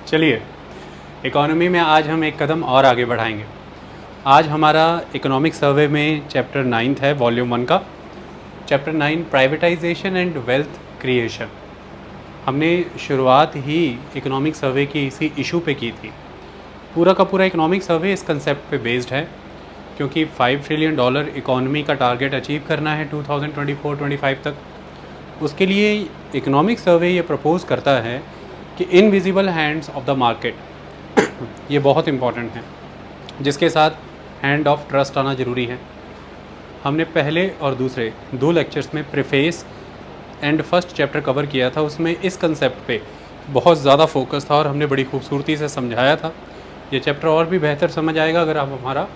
चलिए, इकोनॉमी में आज हम एक कदम और आगे बढ़ाएंगे। आज हमारा इकोनॉमिक सर्वे में चैप्टर 9 है वॉल्यूम 1 का। Chapter 9 privatisation and wealth creation. हमने शुरुआत ही इकोनॉमिक सर्वे की इसी इशू पे की थी। पूरा का पूरा इकोनॉमिक सर्वे इस कंसेप्ट पे बेस्ड है, क्योंकि $5 ट्रिलियन इकोनॉमी का टारगेट अचीव करना है 2024-25 तक। उसके लिए इकोनॉमिक सर्वे ये प्रपोज़ करता है कि invisible hands of the market ये बहुत इम्पॉर्टेंट है, जिसके साथ हैंड ऑफ ट्रस्ट आना ज़रूरी है। हमने पहले और दूसरे 2 लेक्चर्स में preface and first chapter cover किया था। उसमें इस कंसेप्ट पे बहुत ज़्यादा फोकस था और हमने बड़ी खूबसूरती से समझाया था। ये चैप्टर और भी बेहतर समझ आएगा अगर आप हमारा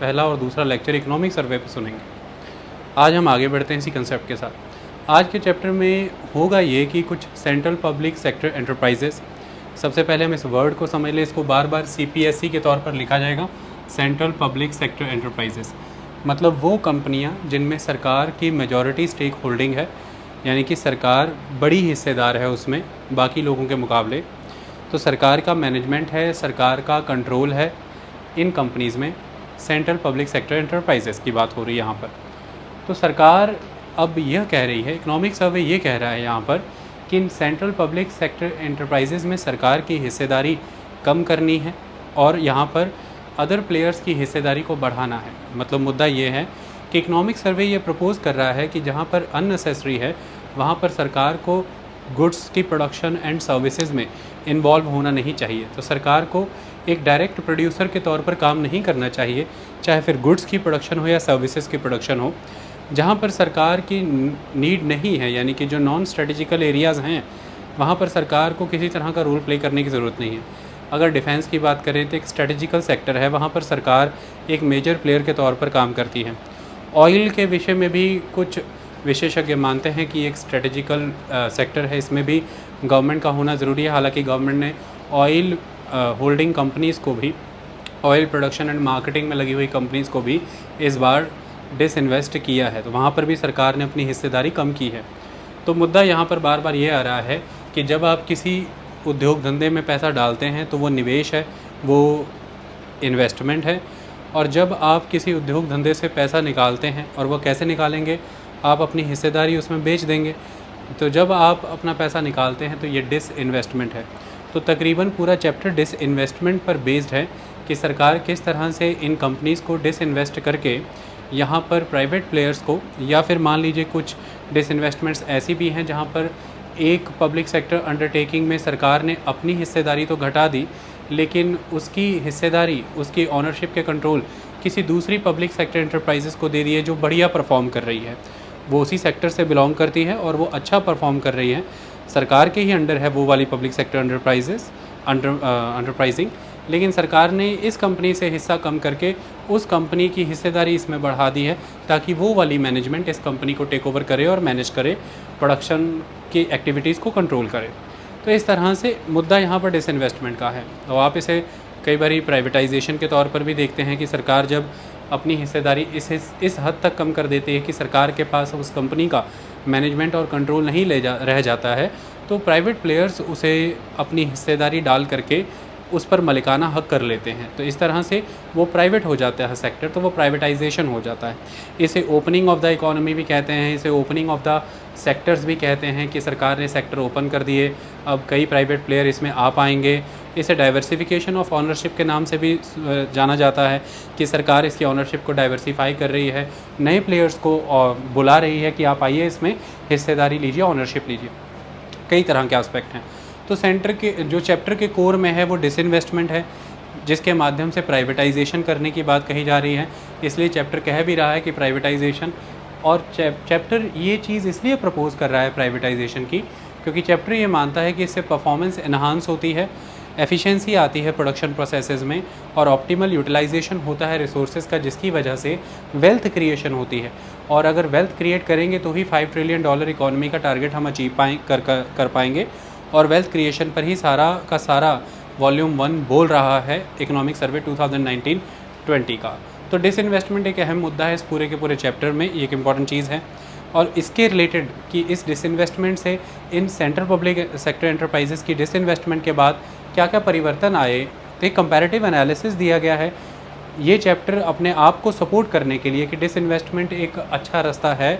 पहला और दूसरा लेक्चर इकोनॉमिक सर्वे पे सुनेंगे। आज हम आगे बढ़ते हैं इसी कंसेप्ट के साथ। आज के चैप्टर में होगा ये कि कुछ सेंट्रल पब्लिक सेक्टर एंटरप्राइजेस। सबसे पहले हम इस वर्ड को समझ लें। इसको बार बार CPSE के तौर पर लिखा जाएगा, सेंट्रल पब्लिक सेक्टर एंटरप्राइजेस। मतलब वो कंपनियां जिनमें सरकार की मेजॉरिटी स्टेक होल्डिंग है, यानी कि सरकार बड़ी हिस्सेदार है उसमें बाकी लोगों के मुकाबले। तो सरकार का मैनेजमेंट है, सरकार का कंट्रोल है इन कंपनीज़ में। सेंट्रल पब्लिक सेक्टर एंटरप्राइजेस की बात हो रही है यहाँ पर। तो सरकार अब यह कह रही है, इकोनॉमिक सर्वे ये कह रहा है यहाँ पर कि in central public sector enterprises में सरकार की हिस्सेदारी कम करनी है और यहाँ पर अदर प्लेयर्स की हिस्सेदारी को बढ़ाना है। मतलब मुद्दा ये है कि इकोनॉमिक सर्वे ये प्रपोज़ कर रहा है कि जहाँ पर अननेसेसरी है वहाँ पर सरकार को गुड्स की प्रोडक्शन एंड सर्विसेज में इन्वॉल्व होना नहीं चाहिए। तो सरकार को एक डायरेक्ट प्रोड्यूसर के तौर पर काम नहीं करना चाहिए, चाहे फिर गुड्स की प्रोडक्शन हो या सर्विसेज की प्रोडक्शन हो। जहाँ पर सरकार की नीड नहीं है, यानी कि जो नॉन स्ट्रेटेजिकल एरियाज़ हैं, वहाँ पर सरकार को किसी तरह का रोल प्ले करने की ज़रूरत नहीं है। अगर डिफेंस की बात करें तो एक स्ट्रेटेजिकल सेक्टर है, वहाँ पर सरकार एक मेजर प्लेयर के तौर पर काम करती है। ऑयल के विषय में भी कुछ विशेषज्ञ मानते हैं कि एक स्ट्रेटेजिकल सेक्टर है, इसमें भी गवर्नमेंट का होना ज़रूरी है। हालांकि गवर्नमेंट ने ऑयल होल्डिंग कंपनीज़ को भी, ऑयल प्रोडक्शन एंड मार्केटिंग में लगी हुई कंपनीज़ को भी इस बार डिसइन्वेस्ट किया है, तो वहाँ पर भी सरकार ने अपनी हिस्सेदारी कम की है। तो मुद्दा यहाँ पर बार बार ये आ रहा है कि जब आप किसी उद्योग धंधे में पैसा डालते हैं तो वो निवेश है, वो इन्वेस्टमेंट है। और जब आप किसी उद्योग धंधे से पैसा निकालते हैं, और वो कैसे निकालेंगे, आप अपनी हिस्सेदारी उसमें बेच देंगे। तो जब आप अपना पैसा निकालते हैं तो ये डिसइन्वेस्टमेंट है। तो तकरीबन पूरा चैप्टर डिसइन्वेस्टमेंट पर बेस्ड है कि सरकार किस तरह से इन कंपनीज़ को डिसइन्वेस्ट करके यहाँ पर प्राइवेट प्लेयर्स को, या फिर मान लीजिए कुछ डिसइन्वेस्टमेंट्स ऐसी भी हैं जहाँ पर एक पब्लिक सेक्टर अंडरटेकिंग में सरकार ने अपनी हिस्सेदारी तो घटा दी, लेकिन उसकी हिस्सेदारी, उसकी ऑनरशिप के कंट्रोल किसी दूसरी पब्लिक सेक्टर एंटरप्राइजेस को दे दिए जो बढ़िया परफॉर्म कर रही है, वो उसी सेक्टर से बिलोंग करती है और वो अच्छा परफॉर्म कर रही है। सरकार के ही अंडर है वो वाली पब्लिक सेक्टर एंटरप्राइजिंग, लेकिन सरकार ने इस कंपनी से हिस्सा कम करके उस कंपनी की हिस्सेदारी इसमें बढ़ा दी है, ताकि वो वाली मैनेजमेंट इस कंपनी को टेक ओवर करे और मैनेज करे, प्रोडक्शन की एक्टिविटीज़ को कंट्रोल करे। तो इस तरह से मुद्दा यहाँ पर डिसइन्वेस्टमेंट का है। तो आप इसे कई बार प्राइवेटाइजेशन के तौर पर भी देखते हैं कि सरकार जब अपनी हिस्सेदारी इस हद तक कम कर देती है कि सरकार के पास उस कंपनी का मैनेजमेंट और कंट्रोल नहीं रह जाता है, तो प्राइवेट प्लेयर्स उसे अपनी हिस्सेदारी डाल करके उस पर मलिकाना हक कर लेते हैं। तो इस तरह से वो प्राइवेट हो जाता है सेक्टर, तो वो प्राइवेटाइजेशन हो जाता है। इसे ओपनिंग ऑफ द इकोनॉमी भी कहते हैं, इसे ओपनिंग ऑफ द सेक्टर्स भी कहते हैं कि सरकार ने सेक्टर ओपन कर दिए, अब कई प्राइवेट प्लेयर इसमें आ पाएंगे। इसे डाइवर्सिफिकेशन ऑफ ऑनरशिप के नाम से भी जाना जाता है कि सरकार इसकी ऑनरशिप को डाइवर्सिफाई कर रही है, नए प्लेयर्स को बुला रही है कि आप आइए इसमें हिस्सेदारी लीजिए, ऑनरशिप लीजिए। कई तरह के एस्पेक्ट हैं। तो सेंटर के जो चैप्टर के कोर में है वो डिसइन्वेस्टमेंट है, जिसके माध्यम से प्राइवेटाइजेशन करने की बात कही जा रही है। इसलिए चैप्टर कह भी रहा है कि प्राइवेटाइजेशन, और चैप्टर ये चीज़ इसलिए प्रपोज कर रहा है प्राइवेटाइजेशन की, क्योंकि चैप्टर ये मानता है कि इससे परफॉर्मेंस इन्हांस होती है, एफिशिएंसी आती है प्रोडक्शन प्रोसेसेस में, और ऑप्टिमल यूटिलाइजेशन होता है रिसोर्सेज का, जिसकी वजह से वेल्थ क्रिएशन होती है। और अगर वेल्थ क्रिएट करेंगे तो ही $5 ट्रिलियन इकोनॉमी का टारगेट हम अचीव कर पाएंगे। और वेल्थ क्रिएशन पर ही सारा का सारा वॉल्यूम 1 बोल रहा है इकोनॉमिक सर्वे 2019-20 का। तो डिसइन्वेस्टमेंट एक अहम मुद्दा है इस पूरे के पूरे चैप्टर में, ये एक इम्पॉर्टेंट चीज़ है। और इसके रिलेटेड कि इस डिसइन्वेस्टमेंट से in central public sector enterprises की डिसइन्वेस्टमेंट के बाद क्या क्या परिवर्तन आए, तो एक कंपैरेटिव एनालिसिस दिया गया है। ये चैप्टर अपने आप को सपोर्ट करने के लिए कि डिसइन्वेस्टमेंट एक अच्छा रास्ता है,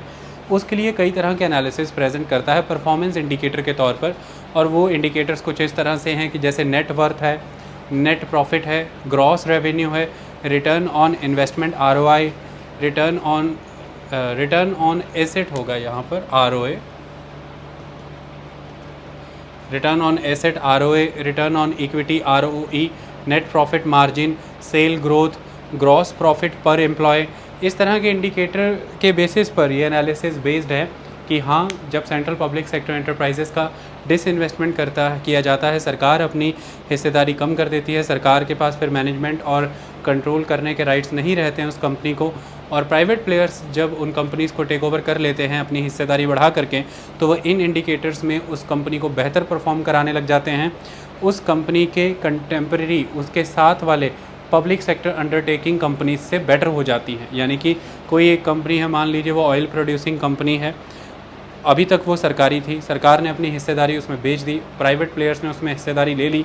उसके लिए कई तरह के एनालिसिस प्रेजेंट करता है परफॉर्मेंस इंडिकेटर के तौर पर। और वो इंडिकेटर्स कुछ इस तरह से हैं कि जैसे नेट वर्थ है, नेट प्रॉफिट है, ग्रॉस रेवेन्यू है, return on investment ROI, return on asset होगा यहाँ पर ROA, return on asset ROA, return on equity ROE, net profit margin, sale growth, gross profit per employ. इस तरह के indicator के बेसिस पर ये एनालिसिस बेस्ड है कि हाँ, जब सेंट्रल पब्लिक सेक्टर एंटरप्राइजेस का डिसइन्वेस्टमेंट किया जाता है, सरकार अपनी हिस्सेदारी कम कर देती है, सरकार के पास फिर मैनेजमेंट और कंट्रोल करने के राइट्स नहीं रहते हैं उस कंपनी को, और प्राइवेट प्लेयर्स जब उन कंपनीज़ को टेक ओवर कर लेते हैं अपनी हिस्सेदारी बढ़ा करके, तो वह इन इंडिकेटर्स में उस कंपनी को बेहतर परफॉर्म कराने लग जाते हैं। उस कंपनी के कंटेम्प्रेरी उसके साथ वाले पब्लिक सेक्टर अंडरटेकिंग कंपनीज से बेटर हो जाती हैं। यानी कि कोई एक कंपनी है, मान लीजिए वो ऑयल प्रोड्यूसिंग कंपनी है, अभी तक वो सरकारी थी, सरकार ने अपनी हिस्सेदारी उसमें बेच दी, प्राइवेट प्लेयर्स ने उसमें हिस्सेदारी ले ली,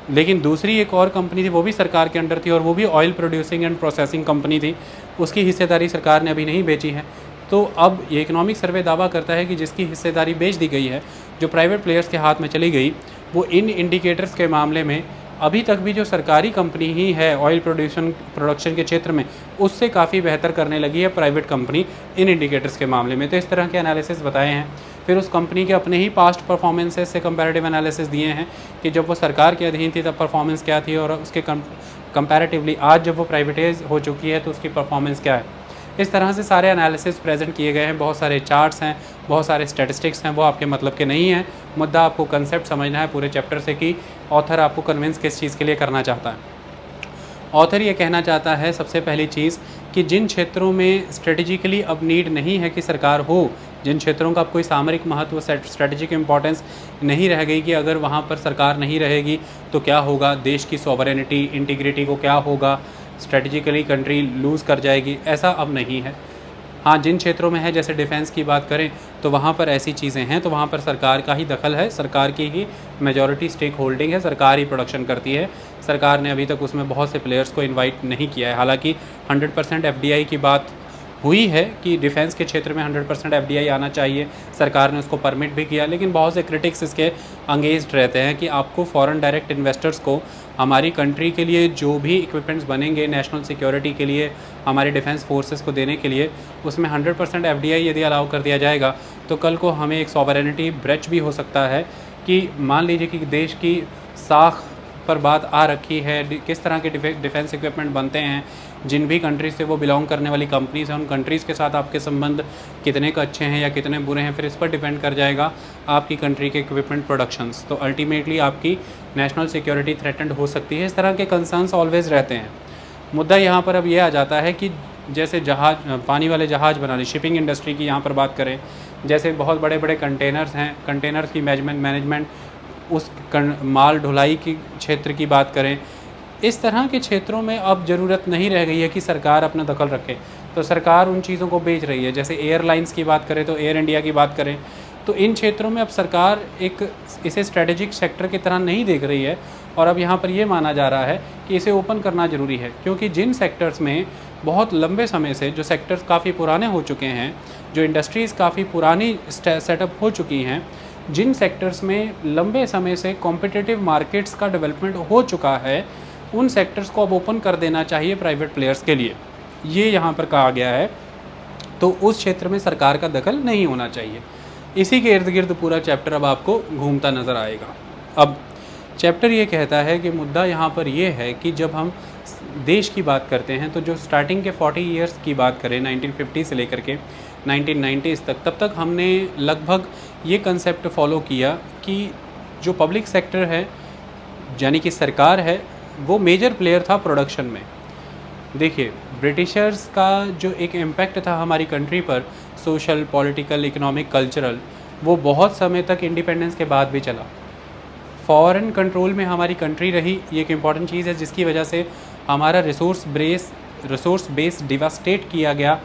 लेकिन दूसरी एक और कंपनी थी वो भी सरकार के अंडर थी और वो भी oil producing and processing company थी, उसकी हिस्सेदारी सरकार ने अभी नहीं बेची है। तो अब ये इकोनॉमिक सर्वे दावा करता है कि जिसकी हिस्सेदारी बेच दी गई है, जो प्राइवेट प्लेयर्स के हाथ में चली गई, वो इन इंडिकेटर्स के मामले में अभी तक भी जो सरकारी कंपनी ही है ऑयल प्रोडक्शन के क्षेत्र में, उससे काफ़ी बेहतर करने लगी है प्राइवेट कंपनी इन इंडिकेटर्स के मामले में। तो इस तरह के एनालिसिस बताए हैं। फिर उस कंपनी के अपने ही पास्ट परफॉर्मेंसेस से कंपैरेटिव एनालिसिस दिए हैं कि जब वो सरकार के अधीन थी तब परफॉर्मेंस क्या थी, और उसके कंपैरेटिवली आज जब वो प्राइवेटाइज हो चुकी है तो उसकी परफॉर्मेंस क्या है। इस तरह से सारे एनालिसिस प्रेजेंट किए गए हैं, बहुत सारे चार्ट्स हैं, बहुत सारे स्टैटिस्टिक्स हैं, वो आपके मतलब के नहीं हैं। मुद्दा आपको कंसेप्ट समझना है पूरे चैप्टर से कि ऑथर आपको कन्विंस किस चीज़ के लिए करना चाहता है। ऑथर ये कहना चाहता है सबसे पहली चीज़ कि जिन क्षेत्रों में स्ट्रेटेजिकली अब नीड नहीं है कि सरकार हो, जिन क्षेत्रों का अब कोई सामरिक महत्व, स्ट्रेटेजिक इंपॉर्टेंस नहीं रह गई कि अगर वहाँ पर सरकार नहीं रहेगी तो क्या होगा, देश की सॉवरेनिटी, इंटीग्रिटी को क्या होगा, स्ट्रेटेजिकली कंट्री लूज़ कर जाएगी, ऐसा अब नहीं है। हाँ, जिन क्षेत्रों में है, जैसे डिफेंस की बात करें तो वहाँ पर ऐसी चीज़ें हैं, तो वहाँ पर सरकार का ही दखल है, सरकार की ही मेजॉरिटी स्टेक होल्डिंग है, सरकार ही प्रोडक्शन करती है। सरकार ने अभी तक उसमें बहुत से प्लेयर्स को इनवाइट नहीं किया है। हालांकि 100% FDI की बात हुई है कि डिफेंस के क्षेत्र में 100% FDI आना चाहिए, सरकार ने उसको परमिट भी किया, लेकिन बहुत से क्रिटिक्स इसके अंगेंस्ट रहते हैं कि आपको फॉरेन डायरेक्ट इन्वेस्टर्स को हमारी कंट्री के लिए जो भी इक्विपमेंट्स बनेंगे नेशनल सिक्योरिटी के लिए, हमारे डिफेंस फोर्सेस को देने के लिए, उसमें 100% FDI यदि अलाउ कर दिया जाएगा तो कल को हमें एक सॉवरेनिटी ब्रेच भी हो सकता है कि मान लीजिए कि देश की साख पर बात आ रखी है, किस तरह के डिफेंस इक्विपमेंट बनते हैं, जिन भी कंट्रीज से वो बिलोंग करने वाली कंपनीज हैं, उन कंट्रीज़ के साथ आपके संबंध कितने का अच्छे हैं या कितने बुरे हैं, फिर इस पर डिपेंड कर जाएगा आपकी कंट्री के इक्विपमेंट प्रोडक्शंस। तो अल्टीमेटली आपकी नेशनल सिक्योरिटी थ्रेटन्ड हो सकती है। इस तरह के कंसर्न्स ऑलवेज़ रहते हैं। मुद्दा यहाँ पर अब ये आ जाता है कि जैसे जहाज, पानी वाले जहाज़ बनाने, शिपिंग इंडस्ट्री की यहाँ पर बात करें, जैसे बहुत बड़े बड़े कंटेनर्स हैं, कंटेनर्स की मैनेजमेंट, उस माल ढुलाई की क्षेत्र की बात करें, इस तरह के क्षेत्रों में अब ज़रूरत नहीं रह गई है कि सरकार अपना दखल रखे, तो सरकार उन चीज़ों को बेच रही है। जैसे एयरलाइंस की बात करें तो एयर इंडिया की बात करें, तो इन क्षेत्रों में अब सरकार इसे स्ट्रेटेजिक सेक्टर की तरह नहीं देख रही है, और अब यहाँ पर ये माना जा रहा है कि इसे ओपन करना ज़रूरी है, क्योंकि जिन सेक्टर्स में बहुत लंबे समय से, जो सेक्टर्स काफ़ी पुराने हो चुके हैं, जो इंडस्ट्रीज़ काफ़ी पुरानी सेटअप हो चुकी हैं, जिन सेक्टर्स में लंबे समय से कॉम्पिटिटिव मार्केट्स का डेवलपमेंट हो चुका है, उन सेक्टर्स को अब ओपन कर देना चाहिए प्राइवेट प्लेयर्स के लिए, ये यहाँ पर कहा गया है। तो उस क्षेत्र में सरकार का दखल नहीं होना चाहिए। इसी के इर्द गिर्द पूरा चैप्टर अब आपको घूमता नज़र आएगा। अब चैप्टर ये कहता है कि मुद्दा यहाँ पर ये है कि जब हम देश की बात करते हैं तो जो स्टार्टिंग के 40 ईयर्स की बात करें, 1950 से लेकर के 1990s तक, तब तक हमने लगभग ये कंसेप्ट फॉलो किया कि जो पब्लिक सेक्टर है, यानी कि सरकार है, वो मेजर प्लेयर था प्रोडक्शन में। देखिए, ब्रिटिशर्स का जो एक इम्पैक्ट था हमारी कंट्री पर, सोशल, पॉलिटिकल, इकोनॉमिक, कल्चरल, वो बहुत समय तक इंडिपेंडेंस के बाद भी चला। फॉरेन कंट्रोल में हमारी कंट्री रही, ये एक इम्पॉर्टेंट चीज़ है, जिसकी वजह से हमारा रिसोर्स बेस डिवास्टेट किया गया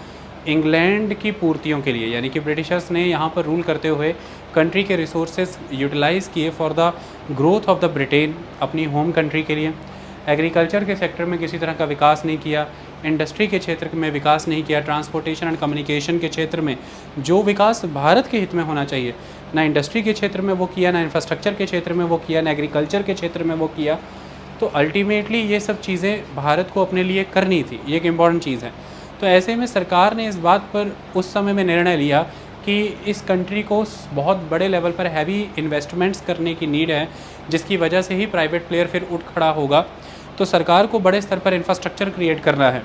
इंग्लैंड की पूर्तियों के लिए। यानी कि ब्रिटिशर्स ने यहाँ पर रूल करते हुए कंट्री के रिसोर्सेज यूटिलाइज़ किए for the growth of the Britain, अपनी होम कंट्री के लिए। एग्रीकल्चर के सेक्टर में किसी तरह का विकास नहीं किया, इंडस्ट्री के क्षेत्र में विकास नहीं किया, ट्रांसपोर्टेशन एंड कम्युनिकेशन के क्षेत्र में जो विकास भारत के हित में होना चाहिए, ना इंडस्ट्री के क्षेत्र में वो किया, ना इंफ्रास्ट्रक्चर के क्षेत्र में वो किया, ना एग्रीकल्चर के क्षेत्र में वो किया। तो अल्टीमेटली ये सब चीज़ें भारत को अपने लिए करनी थी, ये एक इम्पॉर्टेंट चीज़ है। तो ऐसे में सरकार ने इस बात पर उस समय में निर्णय लिया कि इस कंट्री को बहुत बड़े लेवल पर हैवी इन्वेस्टमेंट्स करने की नीड है, जिसकी वजह से ही प्राइवेट प्लेयर फिर उठ खड़ा होगा। तो सरकार को बड़े स्तर पर इंफ्रास्ट्रक्चर क्रिएट करना है।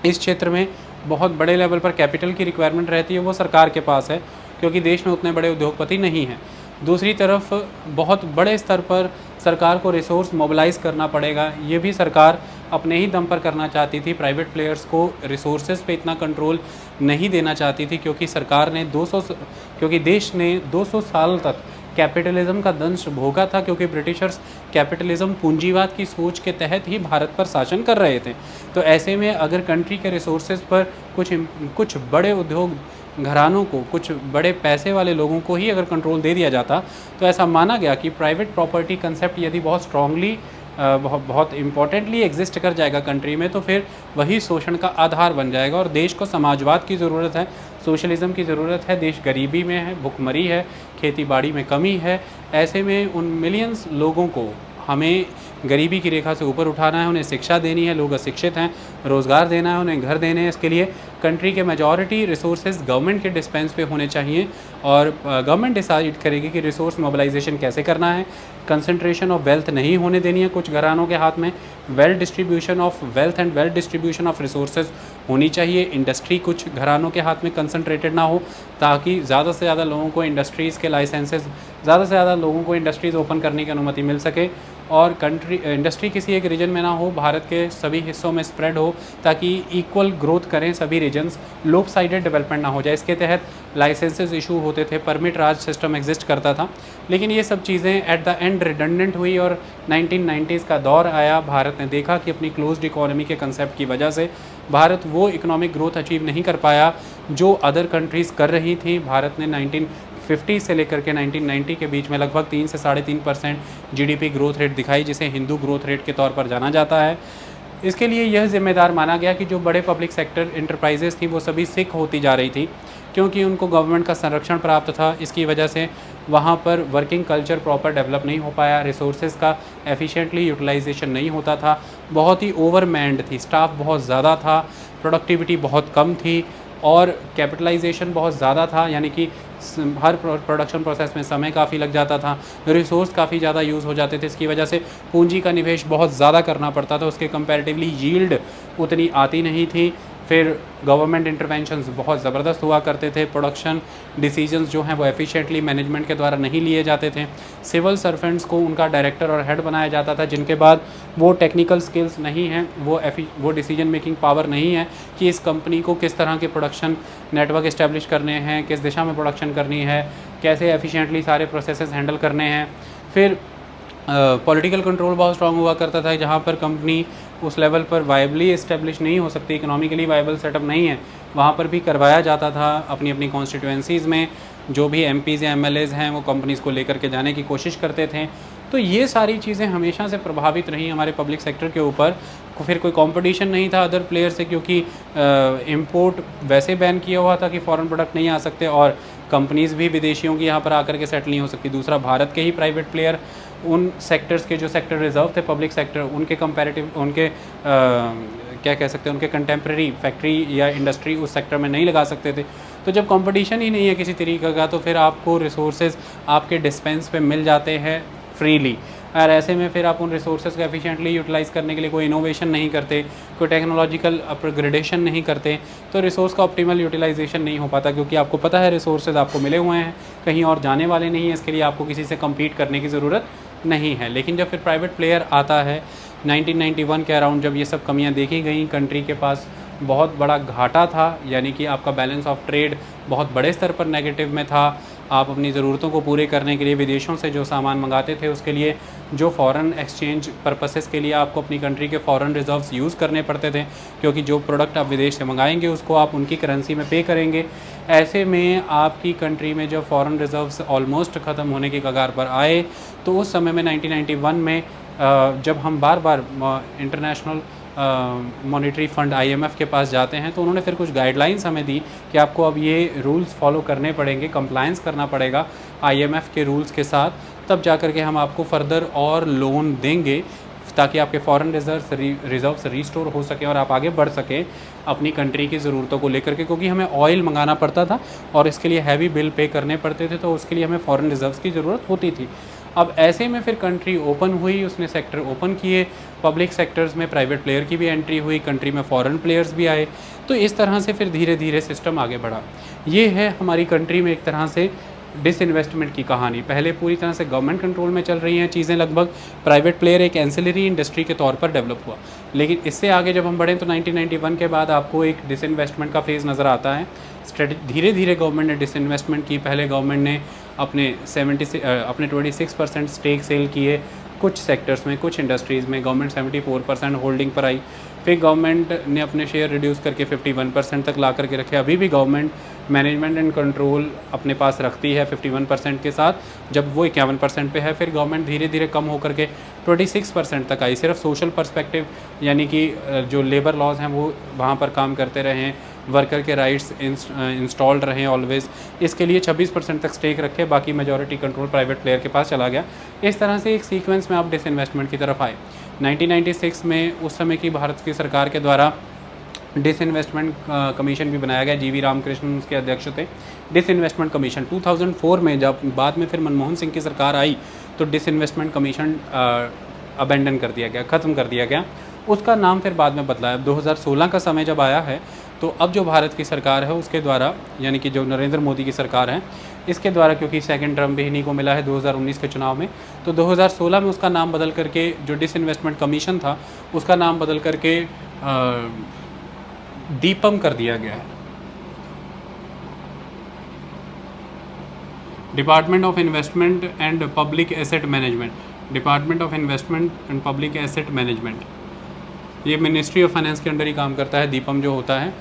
इस क्षेत्र में बहुत बड़े लेवल पर कैपिटल की रिक्वायरमेंट रहती है, वो सरकार के पास है क्योंकि देश में उतने बड़े उद्योगपति नहीं हैं। दूसरी तरफ बहुत बड़े स्तर पर सरकार को रिसोर्स मोबिलाइज़ करना पड़ेगा, ये भी सरकार अपने ही दम पर करना चाहती थी। प्राइवेट प्लेयर्स को रिसोर्सेज पे इतना कंट्रोल नहीं देना चाहती थी क्योंकि सरकार ने क्योंकि देश ने 200 साल तक कैपिटलिज्म का दंश भोगा था, क्योंकि ब्रिटिशर्स कैपिटलिज्म पूंजीवाद की सोच के तहत ही भारत पर शासन कर रहे थे। तो ऐसे में अगर कंट्री के रिसोर्सेज पर कुछ बड़े उद्योग घरानों को, कुछ बड़े पैसे वाले लोगों को ही अगर कंट्रोल दे दिया जाता, तो ऐसा माना गया कि प्राइवेट प्रॉपर्टी कंसेप्ट यदि बहुत स्ट्रांगली बहुत इम्पॉर्टेंटली एग्जिस्ट कर जाएगा कंट्री में, तो फिर वही शोषण का आधार बन जाएगा। और देश को समाजवाद की ज़रूरत है, सोशलिज़म की ज़रूरत है। देश गरीबी में है, भुखमरी है, खेती बाड़ी में कमी है। ऐसे में उन मिलियंस लोगों को हमें गरीबी की रेखा से ऊपर उठाना है, उन्हें शिक्षा देनी है, लोग अशिक्षित हैं, रोज़गार देना है, उन्हें घर देने हैं। इसके लिए कंट्री के मेजॉरिटी रिसोर्सेज गवर्नमेंट के डिस्पेंस पे होने चाहिए और गवर्नमेंट डिसाइड करेगी कि रिसोर्स मोबिलाइजेशन कैसे करना है। कंसंट्रेशन ऑफ वेल्थ नहीं होने देनी है कुछ घरानों के हाथ में। Well distribution of wealth and well distribution of resources होनी चाहिए। इंडस्ट्री कुछ घरानों के हाथ में कंसंट्रेटेड ना हो, ताकि ज़्यादा से ज़्यादा लोगों को इंडस्ट्रीज़ के लाइसेंसेस, ज़्यादा से ज़्यादा लोगों को इंडस्ट्रीज़ ओपन करने की अनुमति मिल सके। और इंडस्ट्री किसी एक रीजन में ना हो, भारत के सभी हिस्सों में स्प्रेड हो, ताकि इक्वल ग्रोथ करें सभी रीजन्स, लोप साइडेड डेवलपमेंट ना हो जाए। इसके तहत लाइसेंसेस इशू होते थे, परमिट राज सिस्टम एग्जिस्ट करता था। लेकिन ये सब चीज़ें एट द एंड रिडंडेंट हुई और 1990s का दौर आया। भारत ने देखा कि अपनी क्लोज्ड इकोनॉमी के कंसेप्ट की वजह से भारत वो इकोनॉमिक ग्रोथ अचीव नहीं कर पाया जो अदर कंट्रीज़ कर रही थी। भारत ने 1950 से लेकर के 1990 के बीच में लगभग 3 से 3.5% जीडीपी ग्रोथ रेट दिखाई, जिसे हिंदू ग्रोथ रेट के तौर पर जाना जाता है। इसके लिए यह जिम्मेदार माना गया कि जो बड़े पब्लिक सेक्टर इंटरप्राइजेस थी वो सभी सिक होती जा रही थी, क्योंकि उनको गवर्नमेंट का संरक्षण प्राप्त था। इसकी वजह से वहाँ पर वर्किंग कल्चर प्रॉपर डेवलप नहीं हो पाया, रिसोर्सेज का एफिशिएंटली यूटिलाइजेशन नहीं होता था, बहुत ही ओवरमैन्ड थी, स्टाफ बहुत ज़्यादा था, प्रोडक्टिविटी बहुत कम थी और कैपिटलाइजेशन बहुत ज़्यादा था, यानी कि हर प्रोडक्शन प्रोसेस में समय काफ़ी लग जाता था, रिसोर्स काफ़ी ज़्यादा यूज़ हो जाते थे। इसकी वजह से पूंजी का निवेश बहुत ज़्यादा करना पड़ता था, उसके कंपैरेटिवली यील्ड उतनी आती नहीं थी। फिर गवर्नमेंट इंटरवेंशंस बहुत ज़बरदस्त हुआ करते थे, प्रोडक्शन डिसीजंस जो हैं वो एफिशिएंटली मैनेजमेंट के द्वारा नहीं लिए जाते थे। सिविल सर्वेंट्स को उनका डायरेक्टर और हेड बनाया जाता था, जिनके बाद वो टेक्निकल स्किल्स नहीं हैं, वो डिसीजन मेकिंग पावर नहीं है कि इस कंपनी को किस तरह के प्रोडक्शन नेटवर्क इस्टेब्लिश करने हैं, किस दिशा में प्रोडक्शन करनी है, कैसे एफिशिएंटली सारे प्रोसेसेस हैंडल करने हैं। फिर पॉलिटिकल कंट्रोल बहुत स्ट्रांग हुआ करता था, जहाँ पर कंपनी उस लेवल पर वायबली इस्टेब्लिश नहीं हो सकती, इकोनॉमिकली वायबल सेटअप नहीं है, वहाँ पर भी करवाया जाता था। अपनी अपनी कॉन्स्टिट्यूएंसीज़ में जो भी एमपीज़ या एमएलएज़ हैं वो कंपनीज़ को लेकर के जाने की कोशिश करते थे। तो ये सारी चीज़ें हमेशा से प्रभावित रही हमारे पब्लिक सेक्टर के ऊपर। फिर कोई कंपटीशन नहीं था अदर प्लेयर से, क्योंकि इंपोर्ट वैसे बैन किया हुआ था कि फॉरेन प्रोडक्ट नहीं आ सकते और कंपनीज़ भी विदेशियों की यहाँ पर आकर के सेटल नहीं हो सकती। दूसरा, भारत के ही प्राइवेट प्लेयर उन सेक्टर्स के जो सेक्टर रिजर्व थे पब्लिक सेक्टर, उनके कंपैरेटिव उनके क्या कह सकते हैं, उनके कंटेम्प्रेरी फैक्ट्री या इंडस्ट्री उस सेक्टर में नहीं लगा सकते थे। तो जब कंपटीशन ही नहीं है किसी तरीके का, तो फिर आपको रिसोर्सेज आपके डिस्पेंस पे मिल जाते हैं फ्रीली, और ऐसे में फिर आप उन रिसोर्सेज को एफिशिएंटली यूटिलाइज़ करने के लिए कोई इनोवेशन नहीं करते, कोई टेक्नोलॉजिकल अपग्रेडेशन नहीं करते, तो रिसोर्स का ऑप्टिमल यूटिलाइजेशन नहीं हो पाता। क्योंकि आपको पता है रिसोर्सेज आपको मिले हुए हैं, कहीं और जाने वाले नहीं हैं, इसके लिए आपको किसी से कम्पीट करने की ज़रूरत नहीं है। लेकिन जब फिर प्राइवेट प्लेयर आता है 1991 के अराउंड, जब ये सब कमियां देखी गई, कंट्री के पास बहुत बड़ा घाटा था, यानी कि आपका बैलेंस ऑफ ट्रेड बहुत बड़े स्तर पर नेगेटिव में था, आप अपनी ज़रूरतों को पूरे करने के लिए विदेशों से जो सामान मंगाते थे उसके लिए जो फ़ॉरेन एक्सचेंज पर्पसेस के लिए आपको अपनी कंट्री के फ़ॉरेन रिज़र्व्स यूज़ करने पड़ते थे, क्योंकि जो प्रोडक्ट आप विदेश से मंगाएंगे उसको आप उनकी करेंसी में पे करेंगे। ऐसे में आपकी कंट्री में जब फ़ॉरेन रिज़र्व्स ऑलमोस्ट ख़त्म होने की कगार पर आए, तो उस समय में 1991 में जब हम बार बार इंटरनेशनल मॉनेटरी फ़ंड IMF के पास जाते हैं, तो उन्होंने फिर कुछ गाइडलाइंस हमें दी कि आपको अब ये रूल्स फॉलो करने पड़ेंगे, कंप्लायंस करना पड़ेगा IMF के रूल्स के साथ, तब जा कर के हम आपको फ़र्दर और लोन देंगे ताकि आपके फॉरेन रिज़र्व्स रिस्टोर हो सकें और आप आगे बढ़ सकें अपनी कंट्री की ज़रूरतों को लेकर के, क्योंकि हमें ऑयल मंगाना पड़ता था और इसके लिए हैवी बिल पे करने पड़ते थे, तो उसके लिए हमें फॉरेन रिज़र्व्स की ज़रूरत होती थी। अब ऐसे में फिर कंट्री ओपन हुई, उसने सेक्टर ओपन किए, पब्लिक सेक्टर्स में प्राइवेट प्लेयर की भी एंट्री हुई, कंट्री में फॉरेन प्लेयर्स भी आए, तो इस तरह से फिर धीरे धीरे सिस्टम आगे बढ़ा। ये है हमारी कंट्री में एक तरह से डिसइन्वेस्टमेंट की कहानी। पहले पूरी तरह से गवर्नमेंट कंट्रोल में चल रही हैं चीज़ें, लगभग प्राइवेट प्लेयर एक एंसिलरी इंडस्ट्री के तौर पर डेवलप हुआ। लेकिन इससे आगे जब हम बढ़ें तो 1991 के बाद आपको एक डिसइन्वेस्टमेंट का फेज़ नज़र आता है। धीरे धीरे गवर्नमेंट ने डिसइन्वेस्टमेंट की। पहले गवर्नमेंट ने अपने 26% स्टेक सेल किए कुछ सेक्टर्स में, कुछ इंडस्ट्रीज़ में। गवर्नमेंट 74% होल्डिंग पर आई। फिर गवर्नमेंट ने अपने शेयर रिड्यूस करके 51% तक ला करके रखे। अभी भी गवर्नमेंट मैनेजमेंट एंड कंट्रोल अपने पास रखती है 51% के साथ, जब वो 51% पे है। फिर गवर्नमेंट धीरे धीरे कम होकर के 26% तक आई। सिर्फ सोशल पर्सपेक्टिव, यानी कि जो लेबर लॉज हैं वो वहाँ पर काम करते रहें, वर्कर के राइट्स इंस्टॉल्ड रहें ऑलवेज़, इसके लिए 26% तक स्टेक रखे, बाकी मेजॉरिटी कंट्रोल प्राइवेट प्लेयर के पास चला गया। इस तरह से एक सीक्वेंस में आप डिसइन्वेस्टमेंट की तरफ आए। 1996 में उस समय की भारत की सरकार के द्वारा डिसइन्वेस्टमेंट कमीशन भी बनाया गया। GV रामकृष्णन उसके अध्यक्ष थे। डिसइन्वेस्टमेंट कमीशन 2004 में, जब बाद में फिर मनमोहन सिंह की सरकार आई, तो डिसइन्वेस्टमेंट कमीशन अबेंडन कर दिया गया, ख़त्म कर दिया गया। उसका नाम फिर बाद में बदला है। 2016 का समय जब आया है, तो अब जो भारत की सरकार है उसके द्वारा, यानी कि जो नरेंद्र मोदी की सरकार है, इसके द्वारा, क्योंकि सेकंड टर्म भी इन्हीं को मिला है 2019 के चुनाव में, तो 2016 में उसका नाम बदल करके, जो डिसइन्वेस्टमेंट कमीशन था उसका नाम बदल करके दीपम कर दिया गया है। Department of investment and public asset management, department of investment and public asset management, ये मिनिस्ट्री ऑफ फाइनेंस के अंडर ही काम करता है, दीपम जो होता है।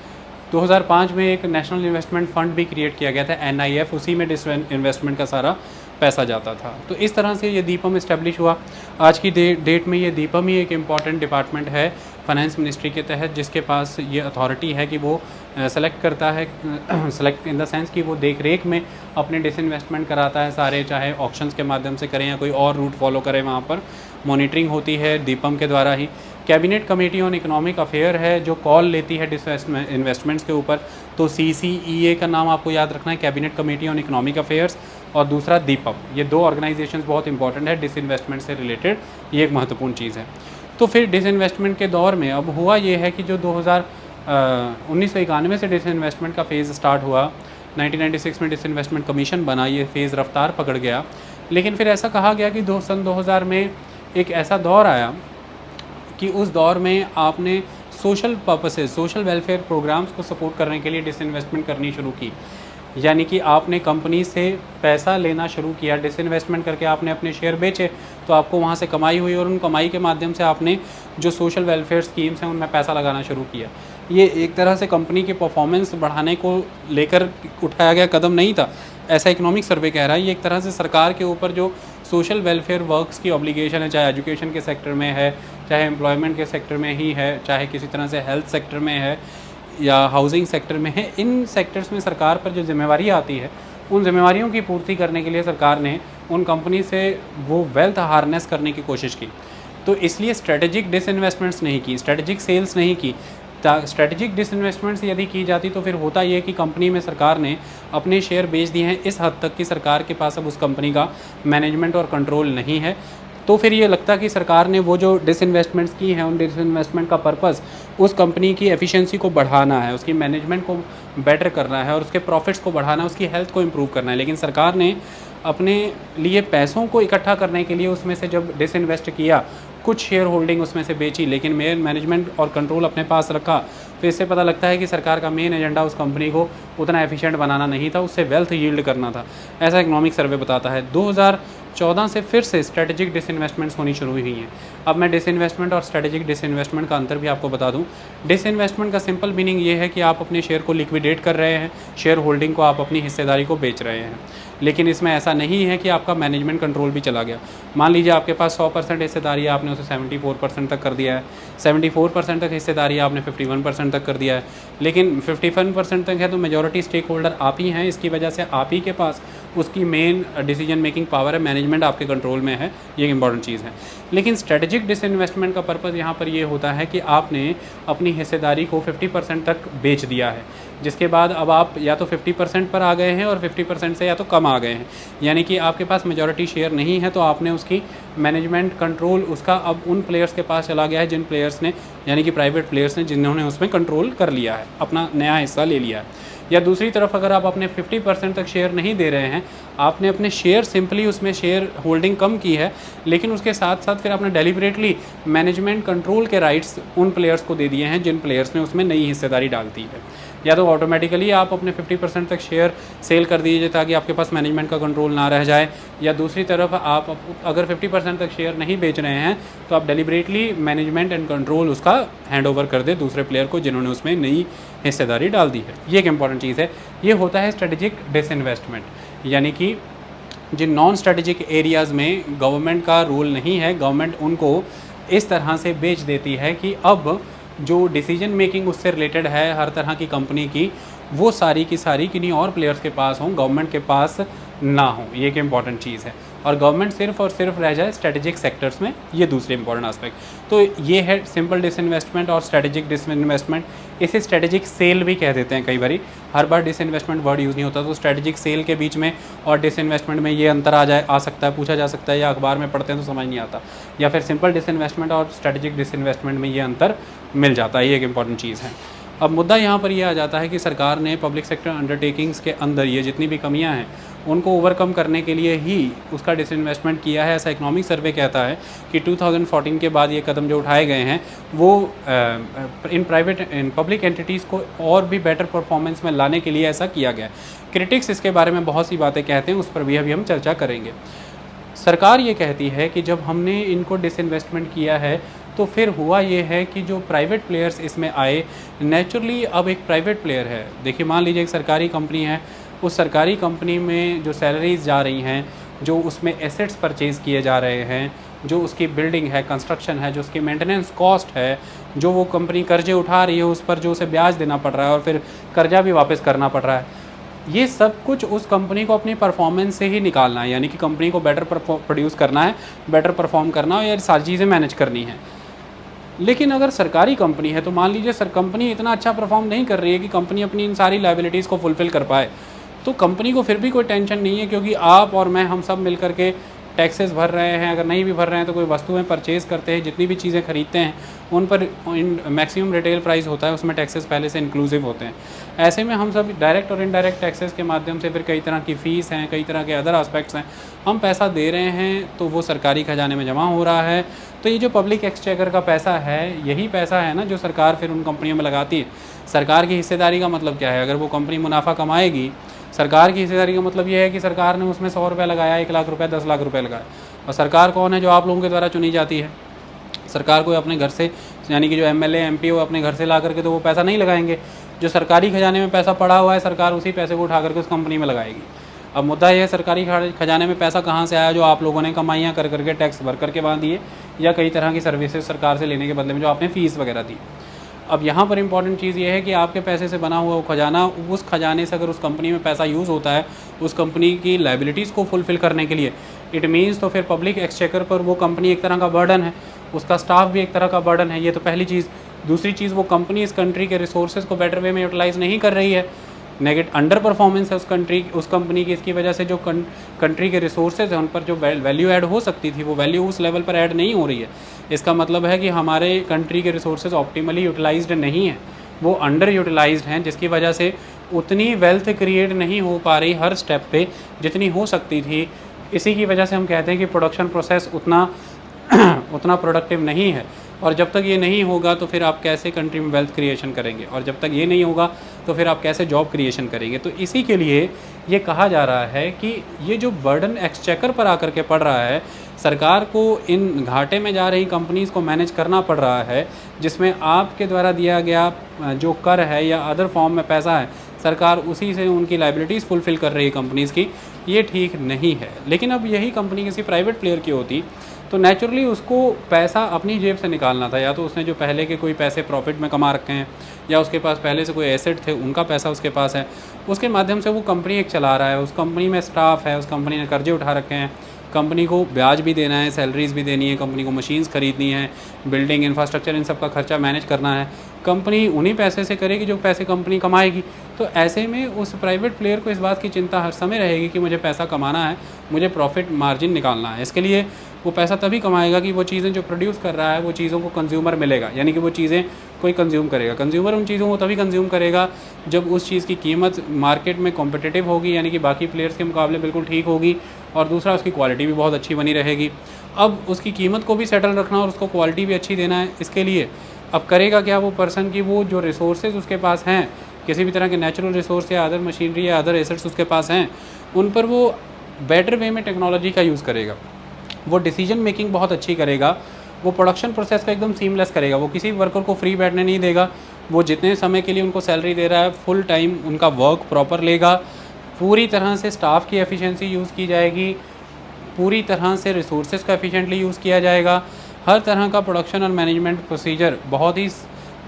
2005 में एक नेशनल इन्वेस्टमेंट फ़ंड भी क्रिएट किया गया था, NIF, उसी में इन्वेस्टमेंट का सारा पैसा जाता था। तो इस तरह से ये दीपम इस्टेब्लिश हुआ। आज की डेट में ये दीपम ही एक इम्पॉर्टेंट डिपार्टमेंट है फाइनेंस मिनिस्ट्री के तहत, जिसके पास ये अथॉरिटी है कि वो सेलेक्ट करता है, सेलेक्ट इन द सेंस कि वो देख रेख में अपने डिसइन्वेस्टमेंट कराता है सारे, चाहे ऑक्शंस के माध्यम से करें या कोई और रूट फॉलो करें, वहाँ पर मॉनिटरिंग होती है दीपम के द्वारा ही। Cabinet committee on economic affair है जो कॉल लेती है इन्वेस्टमेंट्स के ऊपर, तो CCEA का नाम आपको याद रखना है, cabinet committee on economic affairs, और दूसरा दीपम। ये दो ऑर्गेनाइजेशंस बहुत इंपॉर्टेंट है डिसइन्वेस्टमेंट से रिलेटेड, ये एक महत्वपूर्ण चीज़ है। तो फिर डिसइन्वेस्टमेंट के दौर में अब हुआ ये है कि जो 1991 से डिसइन्वेस्टमेंट का फ़ेज़ स्टार्ट हुआ, 1996 में डिसइन्वेस्टमेंट कमीशन बना, ये फ़ेज़ रफ्तार पकड़ गया। लेकिन फिर ऐसा कहा गया कि सन 2000 में एक ऐसा दौर आया कि उस दौर में आपने social purposes, social welfare programs को सपोर्ट करने के लिए डिसइन्वेस्टमेंट करनी शुरू की। यानी कि आपने कंपनी से पैसा लेना शुरू किया, डिसइन्वेस्टमेंट करके आपने अपने शेयर बेचे, तो आपको वहाँ से कमाई हुई और उन कमाई के माध्यम से आपने जो सोशल वेलफेयर स्कीम्स हैं उनमें पैसा लगाना शुरू किया। ये एक तरह से कंपनी के परफॉर्मेंस बढ़ाने को लेकर उठाया गया कदम नहीं था, ऐसा इकोनॉमिक सर्वे कह रहा है। ये एक तरह से सरकार के ऊपर जो सोशल वेलफेयर वर्क्स की ऑब्लिगेशन है, चाहे एजुकेशन के सेक्टर में है, चाहे एम्प्लॉयमेंट के सेक्टर में ही है, चाहे किसी तरह से हेल्थ सेक्टर में है या हाउसिंग सेक्टर में है, इन सेक्टर्स में सरकार पर जो जिम्मेवारी आती है, उन जिम्मेवारियों की पूर्ति करने के लिए सरकार ने उन कंपनी से वो वेल्थ हार्नेस करने की कोशिश की। तो इसलिए स्ट्रेटेजिक डिसइन्वेस्टमेंट्स नहीं की, स्ट्रेटेजिक सेल्स नहीं की। स्ट्रेटेजिक डिसइन्वेस्टमेंट्स यदि की जाती तो फिर होता ये कि कंपनी में सरकार ने अपने शेयर बेच दिए हैं इस हद तक कि सरकार के पास अब उस कंपनी का मैनेजमेंट और कंट्रोल नहीं है। तो फिर ये लगता कि सरकार ने वो जो डिसइन्वेस्टमेंट्स की हैं, उन डिसइन्वेस्टमेंट का पर्पस उस कंपनी की एफिशिएंसी को बढ़ाना है, उसकी मैनेजमेंट को बेटर करना है और उसके प्रॉफिट्स को बढ़ाना है, उसकी हेल्थ को इम्प्रूव करना है। लेकिन सरकार ने अपने लिए पैसों को इकट्ठा करने के लिए उसमें से जब डिसइन्वेस्ट किया कुछ शेयर होल्डिंग उसमें से बेची, लेकिन मेन मैनेजमेंट और कंट्रोल अपने पास रखा, तो इससे पता लगता है कि सरकार का मेन एजेंडा उस कंपनी को उतना एफिशिएंट बनाना नहीं था, उससे वेल्थ यील्ड करना था। ऐसा इकोनॉमिक सर्वे बताता है। 2014 से फिर से स्ट्रेटेजिक डिसइन्वेस्टमेंट्स होनी शुरू हुई हैं। अब मैं डिसइन्वेस्टमेंट और स्ट्रेटेजिक डिसइन्वेस्टमेंट का अंतर भी आपको बता दूं। डिसइन्वेस्टमेंट का सिंपल मीनिंग ये है कि आप अपने शेयर को लिक्विडेट कर रहे हैं, शेयर होल्डिंग को, आप अपनी हिस्सेदारी को बेच रहे हैं। लेकिन इसमें ऐसा नहीं है कि आपका मैनेजमेंट कंट्रोल भी चला गया। मान लीजिए आपके पास 100% हिस्सेदारी है, आपने उसे 74% तक कर दिया है, 74% तक हिस्सेदारी आपने 51% तक कर दिया है, लेकिन 51% तक है तो मेजॉरिटी स्टेक होल्डर आप ही हैं। इसकी वजह से आप ही के पास उसकी मेन डिसीजन मेकिंग पावर है, मैनेजमेंट आपके कंट्रोल में है, ये एक इंपॉर्टेंट चीज़ है। लेकिन स्ट्रेटेजिक डिसइन्वेस्टमेंट का पर्पज़ यहाँ पर ये होता है कि आपने अपनी हिस्सेदारी को 50% तक बेच दिया है, जिसके बाद अब आप या तो 50% पर आ गए हैं और 50% से या तो कम आ गए हैं, यानी कि आपके पास मेजॉरिटी शेयर नहीं है, तो आपने उसकी मैनेजमेंट कंट्रोल उसका अब उन प्लेयर्स के पास चला गया है जिन प्लेयर्स ने, यानी कि प्राइवेट प्लेयर्स ने, जिन्होंने उसमें कंट्रोल कर लिया है, अपना नया हिस्सा ले लिया है। या दूसरी तरफ अगर आप अपने 50% तक शेयर नहीं दे रहे हैं, आपने अपने शेयर सिंपली उसमें शेयर होल्डिंग कम की है, लेकिन उसके साथ साथ फिर आपने डेलिबरेटली मैनेजमेंट कंट्रोल के राइट्स उन प्लेयर्स को दे दिए हैं जिन प्लेयर्स ने उसमें नई हिस्सेदारी डाल दी है। या तो ऑटोमेटिकली आप अपने 50% तक शेयर सेल कर दीजिए ताकि आपके पास मैनेजमेंट का कंट्रोल ना रह जाए, या दूसरी तरफ आप अगर 50% तक शेयर नहीं बेच रहे हैं तो आप डेलिबरेटली मैनेजमेंट एंड कंट्रोल उसका हैंड ओवर कर दे दूसरे प्लेयर को जिन्होंने उसमें नई हिस्सेदारी डाल दी है। ये एक इंपॉर्टेंट चीज़ है। ये होता है स्ट्रेटेजिक डिसइन्वेस्टमेंट, यानी कि जिन नॉन स्ट्रेटेजिक एरियाज़ में गवर्नमेंट का रोल नहीं है, गवर्नमेंट उनको इस तरह से बेच देती है कि अब जो डिसीजन मेकिंग उससे रिलेटेड है हर तरह की कंपनी की, वो सारी की सारी किन्हीं और प्लेयर्स के पास हों, गवर्नमेंट के पास ना हो। ये एक इंपॉर्टेंट चीज़ है। और गवर्नमेंट सिर्फ और सिर्फ रह जाए स्ट्रेटेजिक सेक्टर्स में, ये दूसरे इंपॉर्टेंट एस्पेक्ट। तो ये है सिंपल डिसइन्वेस्टमेंट और स्ट्रेटेजिक डिसइन्वेस्टमेंट। इसे स्ट्रेटेजिक सेल भी कह देते हैं कई बारी, हर बार डिसइन्वेस्टमेंट वर्ड यूज़ नहीं होता। तो स्ट्रेटेजिक सेल के बीच में और डिसइन्वेस्टमेंट में ये अंतर आ सकता है, पूछा जा सकता है, या अखबार में पढ़ते हैं तो समझ नहीं आता, या फिर सिंपल डिसइन्वेस्टमेंट और स्ट्रेटेजिक डिसइन्वेस्टमेंट में ये अंतर मिल जाता है। ये एक इंपॉर्टेंट चीज़ है। अब मुद्दा यहाँ पर यह आ जाता है कि सरकार ने पब्लिक सेक्टर अंडरटेकिंग्स के अंदर ये जितनी भी कमियाँ हैं उनको ओवरकम करने के लिए ही उसका डिसइन्वेस्टमेंट किया है। ऐसा इकोनॉमिक सर्वे कहता है कि 2014 के बाद ये कदम जो उठाए गए हैं वो इन पब्लिक एंटिटीज़ को और भी बेटर परफॉर्मेंस में लाने के लिए ऐसा किया गया है। क्रिटिक्स इसके बारे में बहुत सी बातें कहते हैं, उस पर भी अभी हम चर्चा करेंगे। सरकार ये कहती है कि जब हमने इनको डिसइन्वेस्टमेंट किया है तो फिर हुआ ये है कि जो प्राइवेट प्लेयर्स इसमें आए, नेचुरली अब एक प्राइवेट प्लेयर है। देखिए, मान लीजिए एक सरकारी कंपनी है, उस सरकारी कंपनी में जो सैलरीज जा रही हैं, जो उसमें एसेट्स परचेज़ किए जा रहे हैं, जो उसकी बिल्डिंग है, कंस्ट्रक्शन है, जो उसकी मेंटेनेंस कॉस्ट है, जो वो कंपनी कर्जे उठा रही है उस पर जो उसे ब्याज देना पड़ रहा है और फिर कर्जा भी वापस करना पड़ रहा है, ये सब कुछ उस कंपनी को अपनी परफॉर्मेंस से ही निकालना है। यानी कि कंपनी को बेटर प्रोड्यूस करना है, बेटर परफॉर्म करना है, और सारी चीज़ें मैनेज करनी है। लेकिन अगर सरकारी कंपनी है तो मान लीजिए कंपनी इतना अच्छा परफॉर्म नहीं कर रही है कि कंपनी अपनी इन सारी लायबिलिटीज़ को फुलफ़िल कर पाए, तो कंपनी को फिर भी कोई टेंशन नहीं है, क्योंकि आप और मैं, हम सब मिल कर के टैक्सेस भर रहे हैं। अगर नहीं भी भर रहे हैं तो कोई वस्तुएं परचेज़ करते हैं, जितनी भी चीज़ें खरीदते हैं उन पर मैक्सिमम रिटेल प्राइस होता है, उसमें टैक्सेस पहले से इंक्लूसिव होते हैं। ऐसे में हम सब डायरेक्ट और इनडायरेक्ट टैक्सेस के माध्यम से, फिर कई तरह की फ़ीस हैं, कई तरह के अदर एस्पेक्ट्स हैं, हम पैसा दे रहे हैं, तो वो सरकारी खजाने में जमा हो रहा है। तो ये जो पब्लिक एक्सचेकर का पैसा है, यही पैसा है ना जो सरकार फिर उन कंपनियों में लगाती है। सरकार की हिस्सेदारी का मतलब क्या है? अगर वो कंपनी मुनाफा कमाएगी, सरकार की हिस्सेदारी का मतलब ये है कि सरकार ने उसमें 100 रुपये लगाया, 1 लाख रुपये, 10 लाख रुपये लगाया। और सरकार कौन है? जो आप लोगों के द्वारा चुनी जाती है। सरकार को अपने घर से, यानी कि जो एमएलए एमपी हो, अपने घर से ला करके तो वो पैसा नहीं लगाएंगे। जो सरकारी खजाने में पैसा पड़ा हुआ है, सरकार उसी पैसे को उठा करके उस कंपनी में लगाएगी। अब मुद्दा यह है, सरकारी खजाने में पैसा कहाँ से आया? जो आप लोगों ने कमाइयाँ कर करके, टैक्स भर करके वहाँ दिए, या कई तरह की सर्विसेज सरकार से लेने के बदले में जो आपने फ़ीस वगैरह दी। अब यहाँ पर इंपॉर्टेंट चीज़ ये है कि आपके पैसे से बना हुआ वो खजाना, उस खजाने से अगर उस कंपनी में पैसा यूज़ होता है उस कंपनी की लायबिलिटीज़ को फुलफ़िल करने के लिए, इट मीन्स तो फिर पब्लिक एक्सचेकर पर वो कंपनी एक तरह का बर्डन है, उसका स्टाफ भी एक तरह का बर्डन है। ये तो पहली चीज़। दूसरी चीज़, वो कंपनी इस कंट्री के रिसोर्सेज को बेटर वे में यूटिलाइज़ नहीं कर रही है, अंडर परफॉर्मेंस है उस कंपनी की। इसकी वजह से जो कंट्री के रिसोर्सेज हैं उन पर जो वैल्यू ऐड हो सकती थी, वो वैल्यू उस लेवल पर ऐड नहीं हो रही है। इसका मतलब है कि हमारे कंट्री के रिसोर्सेज ऑप्टिमली यूटिलाइज्ड नहीं हैं, वो अंडर यूटिलाइज्ड हैं, जिसकी वजह से उतनी वेल्थ क्रिएट नहीं हो पा रही हर स्टेप पे जितनी हो सकती थी। इसी की वजह से हम कहते हैं कि प्रोडक्शन प्रोसेस उतना उतना प्रोडक्टिव नहीं है, और जब तक ये नहीं होगा तो फिर आप कैसे कंट्री में वेल्थ क्रिएशन करेंगे, और जब तक ये नहीं होगा तो फिर आप कैसे जॉब क्रिएशन करेंगे। तो इसी के लिए ये कहा जा रहा है कि ये जो बर्डन एक्सचेकर पर आकर के पड़ रहा है, सरकार को इन घाटे में जा रही कंपनीज़ को मैनेज करना पड़ रहा है, जिसमें आपके द्वारा दिया गया जो कर है या अदर फॉर्म में पैसा है, सरकार उसी से उनकी लाइबिलिटीज़ फुलफ़िल कर रही है कंपनीज़ की, ये ठीक नहीं है। लेकिन अब यही कंपनी किसी प्राइवेट प्लेयर की होती तो नेचुरली उसको पैसा अपनी जेब से निकालना था, या तो उसने जो पहले के कोई पैसे प्रॉफिट में कमा रखे हैं, या उसके पास पहले से कोई एसेट थे उनका पैसा उसके पास है, उसके माध्यम से वो कंपनी एक चला रहा है, उस कंपनी में स्टाफ है, उस कंपनी ने कर्जे उठा रखे हैं, कंपनी को ब्याज भी देना है, सैलरीज़ भी देनी है, कंपनी को मशीन्स खरीदनी है, बिल्डिंग इंफ्रास्ट्रक्चर, इन सब का खर्चा मैनेज करना है, कंपनी उन्हीं पैसे से करेगी जो पैसे कंपनी कमाएगी। तो ऐसे में उस प्राइवेट प्लेयर को इस बात की चिंता हर समय रहेगी कि मुझे पैसा कमाना है, मुझे प्रॉफिट मार्जिन निकालना है। इसके लिए वो पैसा तभी कमाएगा कि वो चीज़ें जो प्रोड्यूस कर रहा है वो चीज़ों को कंज्यूमर मिलेगा, यानी कि वो चीज़ें कोई कंज्यूम करेगा। कंज्यूमर उन चीज़ों को तभी कंज्यूम करेगा जब उस चीज़ की कीमत मार्केट में कॉम्पिटिटिव होगी, यानी कि बाकी प्लेयर्स के मुकाबले बिल्कुल ठीक होगी, और दूसरा उसकी क्वालिटी भी बहुत अच्छी बनी रहेगी। अब उसकी कीमत को भी सेटल रखना और उसको क्वालिटी भी अच्छी देना है, इसके लिए अब करेगा क्या वो पर्सन की, वो जो रिसोर्सेज उसके पास हैं, किसी भी तरह के नेचुरल रिसोर्स या अदर मशीनरी या अदर एसेट्स उसके पास हैं, उन पर वो बेटर वे में टेक्नोलॉजी का यूज़ करेगा, वो डिसीजन मेकिंग बहुत अच्छी करेगा, वो प्रोडक्शन प्रोसेस को एकदम सीमलेस करेगा, वो किसी वर्कर को फ्री बैठने नहीं देगा, वो जितने समय के लिए उनको सैलरी दे रहा है फुल टाइम उनका वर्क प्रॉपर लेगा, पूरी तरह से स्टाफ की एफिशिएंसी यूज़ की जाएगी, पूरी तरह से रिसोर्सेज का एफिशिएंटली यूज़ किया जाएगा, हर तरह का प्रोडक्शन और मैनेजमेंट प्रोसीजर बहुत ही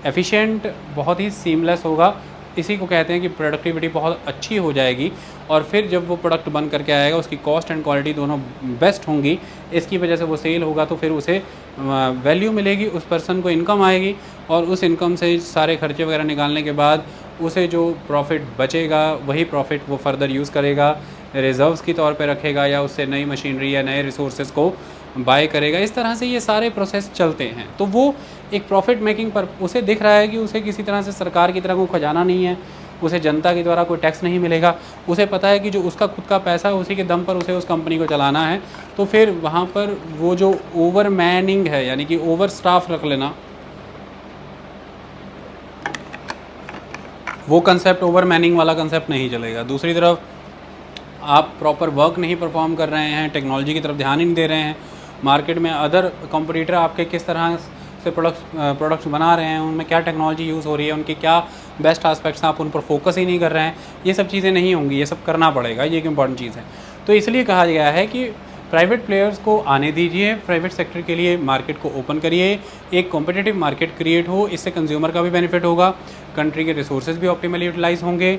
एफिशिएंट, बहुत ही सीमलेस होगा। इसी को कहते हैं कि प्रोडक्टिविटी बहुत अच्छी हो जाएगी, और फिर जब वो प्रोडक्ट बन करके आएगा उसकी कॉस्ट एंड क्वालिटी दोनों बेस्ट होंगी, इसकी वजह से वो सेल होगा, तो फिर उसे वैल्यू मिलेगी, उस पर्सन को इनकम आएगी, और उस इनकम से सारे खर्चे वगैरह निकालने के बाद उसे जो प्रॉफिट बचेगा वही प्रॉफिट वो फर्दर यूज़ करेगा, रिज़र्व्स के तौर पे रखेगा, या उससे नई मशीनरी या नए रिसोर्सेज को बाय करेगा। इस तरह से ये सारे प्रोसेस चलते हैं। तो वो एक प्रॉफिट मेकिंग पर उसे दिख रहा है कि उसे किसी तरह से सरकार की तरह कोई खजाना नहीं है, उसे जनता के द्वारा कोई टैक्स नहीं मिलेगा, उसे पता है कि जो उसका खुद का पैसा है उसी के दम पर उसे उस कंपनी को चलाना है। तो फिर वहाँ पर वो जो ओवर मैनिंग है, यानी कि ओवर स्टाफ रख लेना, वो कंसेप्ट, ओवर मैनिंग वाला कंसेप्ट नहीं चलेगा। दूसरी तरफ आप प्रॉपर वर्क नहीं परफॉर्म कर रहे हैं, टेक्नोलॉजी की तरफ ध्यान ही नहीं दे रहे हैं, मार्केट में अदर कंपटीटर आपके किस तरह से प्रोडक्ट्स बना रहे हैं, उनमें क्या टेक्नोलॉजी यूज़ हो रही है, उनके क्या बेस्ट एस्पेक्ट्स हैं, आप उन पर फोकस ही नहीं कर रहे हैं, ये सब चीज़ें नहीं होंगी, ये सब करना पड़ेगा, ये एक इम्पॉर्टेंट चीज़ है। तो इसलिए कहा गया है कि प्राइवेट प्लेयर्स को आने दीजिए, प्राइवेट सेक्टर के लिए मार्केट को ओपन करिए, एक कॉम्पिटिटिव मार्केट क्रिएट हो, इससे कंज्यूमर का भी बेनिफिट होगा, कंट्री के रिसोर्सेज भी ऑप्टिमली यूटिलाइज होंगे,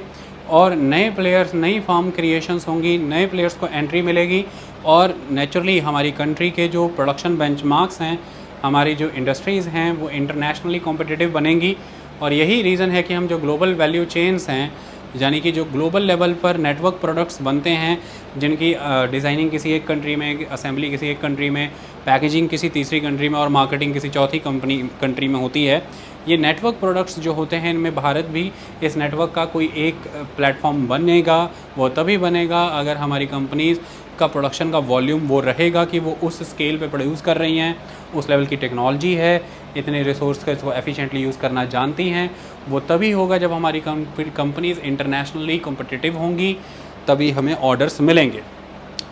और नए प्लेयर्स, नई फार्म क्रिएशंस होंगी, नए प्लेयर्स को एंट्री मिलेगी, और नेचुरली हमारी कंट्री के जो प्रोडक्शन बेंचमार्क्स हैं, हमारी जो इंडस्ट्रीज़ हैं, वो इंटरनेशनली कॉम्पिटिटिव बनेंगी। और यही रीज़न है कि हम जो ग्लोबल वैल्यू चेन्स हैं, यानी कि जो ग्लोबल लेवल पर नेटवर्क प्रोडक्ट्स बनते हैं, जिनकी डिज़ाइनिंग किसी एक कंट्री में, असेंबली किसी एक कंट्री में, पैकेजिंग किसी तीसरी कंट्री में, और मार्केटिंग किसी चौथी कंट्री में होती है, ये नेटवर्क प्रोडक्ट्स जो होते हैं, इनमें भारत भी इस नेटवर्क का कोई एक प्लेटफॉर्म बनेगा। वो तभी बनेगा अगर हमारी कंपनीज़ का प्रोडक्शन का वॉल्यूम वो रहेगा कि वो उस स्केल पे प्रोड्यूस कर रही हैं, उस लेवल की टेक्नोलॉजी है, इतने रिसोर्स का इसको एफिशिएंटली यूज़ करना जानती हैं। वो तभी होगा जब हमारी कंपनीज़ इंटरनेशनली कॉम्पिटिटिव होंगी, तभी हमें ऑर्डर्स मिलेंगे।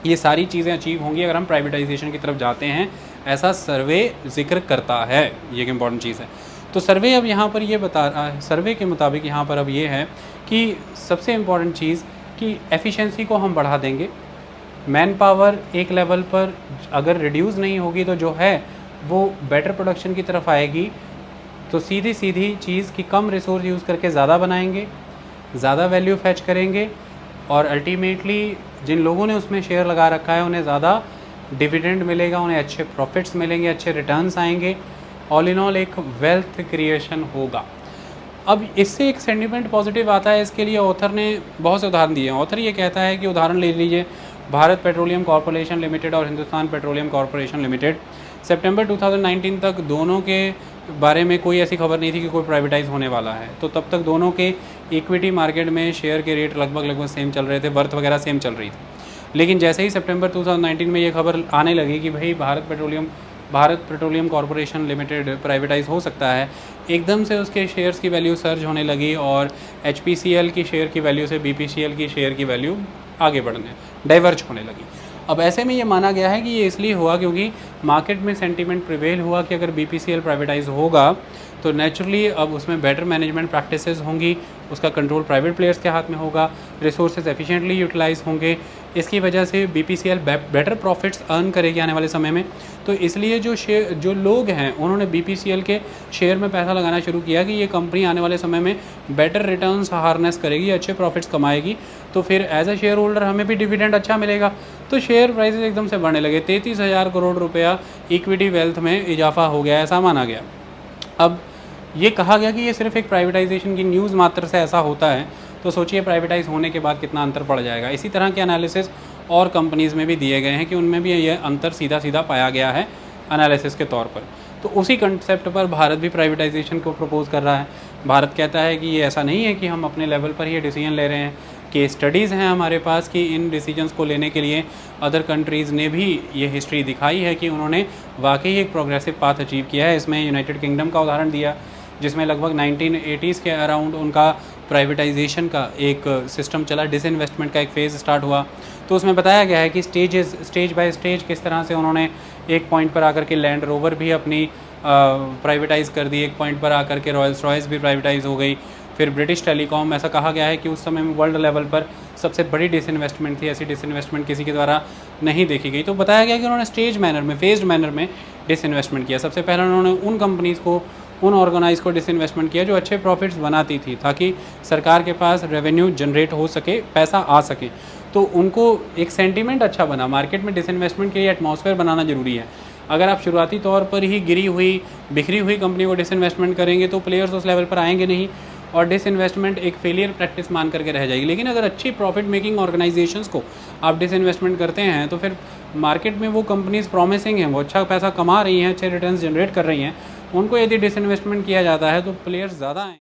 ये सारी चीज़ें अचीव होंगी अगर हम प्राइवेटाइजेशन की तरफ जाते हैं, ऐसा सर्वे जिक्र करता है। ये एक इम्पॉर्टेंट चीज़ है। तो सर्वे अब यहाँ पर ये बता रहा है, सर्वे के मुताबिक यहाँ पर अब ये है कि सबसे इम्पॉर्टेंट चीज़ कि एफिशिएंसी को हम बढ़ा देंगे। मैन पावर एक लेवल पर अगर रिड्यूस नहीं होगी तो जो है वो बेटर प्रोडक्शन की तरफ आएगी। तो सीधी सीधी चीज़ कि कम रिसोर्स यूज़ करके ज़्यादा बनाएंगे, ज़्यादा वैल्यू फैच करेंगे, और अल्टीमेटली जिन लोगों ने उसमें शेयर लगा रखा है उन्हें ज़्यादा डिविडेंड मिलेगा, उन्हें अच्छे प्रॉफिट्स मिलेंगे, अच्छे रिटर्न्स आएंगे। ऑल इन ऑल एक वेल्थ क्रिएशन होगा। अब इससे एक सेंटिमेंट पॉजिटिव आता है। इसके लिए ऑथर ने बहुत से उदाहरण दिए हैं। ऑथर ये कहता है कि उदाहरण ले लीजिए, भारत पेट्रोलियम कॉरपोरेशन लिमिटेड और हिंदुस्तान पेट्रोलियम कॉरपोरेशन लिमिटेड, सितंबर 2019 तक दोनों के बारे में कोई ऐसी खबर नहीं थी कि कोई प्राइवेटाइज होने वाला है। तो तब तक दोनों के इक्विटी मार्केट में शेयर के रेट लगभग सेम चल रहे थे, वर्थ वगैरह सेम चल रही थी। लेकिन जैसे ही सितंबर 2019 में ये खबर आने लगी कि भाई Bharat petroleum Bharat petroleum corporation limited privatise हो सकता है, एकदम से उसके शेयर्स की वैल्यू सर्ज होने लगी और HPCL की शेयर की वैल्यू से BPCL की शेयर की वैल्यू आगे बढ़ने डाइवर्ज होने लगी। अब ऐसे में ये माना गया है कि ये इसलिए हुआ क्योंकि मार्केट में सेंटीमेंट प्रिवेल हुआ कि अगर BPCL प्राइवेटाइज होगा तो नेचुरली अब उसमें बेटर मैनेजमेंट प्रैक्टिसेस होंगी, उसका कंट्रोल प्राइवेट प्लेयर्स के हाथ में होगा, रिसोर्सेज एफिशिएंटली यूटिलाइज होंगे, इसकी वजह से BPCL बेटर प्रॉफिट्स अर्न करेगी आने वाले समय में। तो इसलिए जो लोग हैं उन्होंने BPCL के शेयर में पैसा लगाना शुरू किया कि ये कंपनी आने वाले समय में बेटर रिटर्न्स हार्नेस करेगी, अच्छे प्रॉफिट्स कमाएगी, तो फिर एज अ शेयर होल्डर हमें भी डिविडेंड अच्छा मिलेगा। तो शेयर प्राइसेस एकदम से बढ़ने लगे, 33,000 करोड़ रुपया इक्विटी वेल्थ में इजाफा हो गया, ऐसा माना गया। अब ये कहा गया कि ये सिर्फ एक प्राइवेटाइजेशन की न्यूज़ मात्र से ऐसा होता है, तो सोचिए प्राइवेटाइज होने के बाद कितना अंतर पड़ जाएगा। इसी तरह के एनालिसिस और कंपनीज़ में भी दिए गए हैं कि उनमें भी ये अंतर सीधा सीधा पाया गया है एनालिसिस के तौर पर। तो उसी कंसेप्ट पर भारत भी प्राइवेटाइजेशन को प्रपोज़ कर रहा है। भारत कहता है कि ये ऐसा नहीं है कि हम अपने लेवल पर ही डिसीजन ले रहे हैं, कि स्टडीज़ हैं हमारे पास कि इन डिसीजंस को लेने के लिए अदर कंट्रीज़ ने भी ये हिस्ट्री दिखाई है कि उन्होंने वाकई एक प्रोग्रेसिव पाथ अचीव किया है। इसमें यूनाइटेड किंगडम का उदाहरण दिया, जिसमें लगभग 1980s के अराउंड उनका प्राइवेटाइजेशन का एक सिस्टम चला, डिसइन्वेस्टमेंट का एक फ़ेज़ स्टार्ट हुआ। तो उसमें बताया गया है कि स्टेज बाय स्टेज किस तरह से उन्होंने एक पॉइंट पर आकर के लैंड रोवर भी अपनी प्राइवेटाइज़ कर दी, एक पॉइंट पर आकर के रॉयल्स रॉयस भी प्राइवेटाइज़ हो गई, फिर ब्रिटिश टेलीकॉम। ऐसा कहा गया है कि उस समय में वर्ल्ड लेवल पर सबसे बड़ी डिसइन्वेस्टमेंट थी, ऐसी डिसइन्वेस्टमेंट किसी के द्वारा नहीं देखी गई। तो बताया गया कि उन्होंने स्टेज मैनर में, फेज्ड मैनर में डिसइन्वेस्टमेंट किया। सबसे पहले उन्होंने उन कंपनीज़ को, उन ऑर्गेनाइज को डिसइन्वेस्टमेंट किया जो अच्छे प्रॉफिट्स बनाती थी, ताकि सरकार के पास रेवेन्यू जनरेट हो सके, पैसा आ सके। तो उनको एक सेंटीमेंट अच्छा बना। मार्केट में डिसइन्वेस्टमेंट के लिए एटमॉस्फेयर बनाना ज़रूरी है। अगर आप शुरुआती तौर पर ही गिरी हुई, बिखरी हुई कंपनी को डिसइन्वेस्टमेंट करेंगे तो प्लेयर्स उस लेवल पर आएंगे नहीं और डिसइन्वेस्टमेंट एक फेलियर प्रैक्टिस मान करके रह जाएगी। लेकिन अगर अच्छी प्रॉफिट मेकिंग ऑर्गेनाइजेशंस को आप डिसइन्वेस्टमेंट करते हैं तो फिर मार्केट में वो कंपनीज़ प्रॉमिसिंग हैं, वो अच्छा पैसा कमा रही हैं, अच्छे रिटर्न्स जनरेट कर रही हैं, उनको यदि डिसइन्वेस्टमेंट किया जाता है तो प्लेयर्स ज़्यादा आएँ।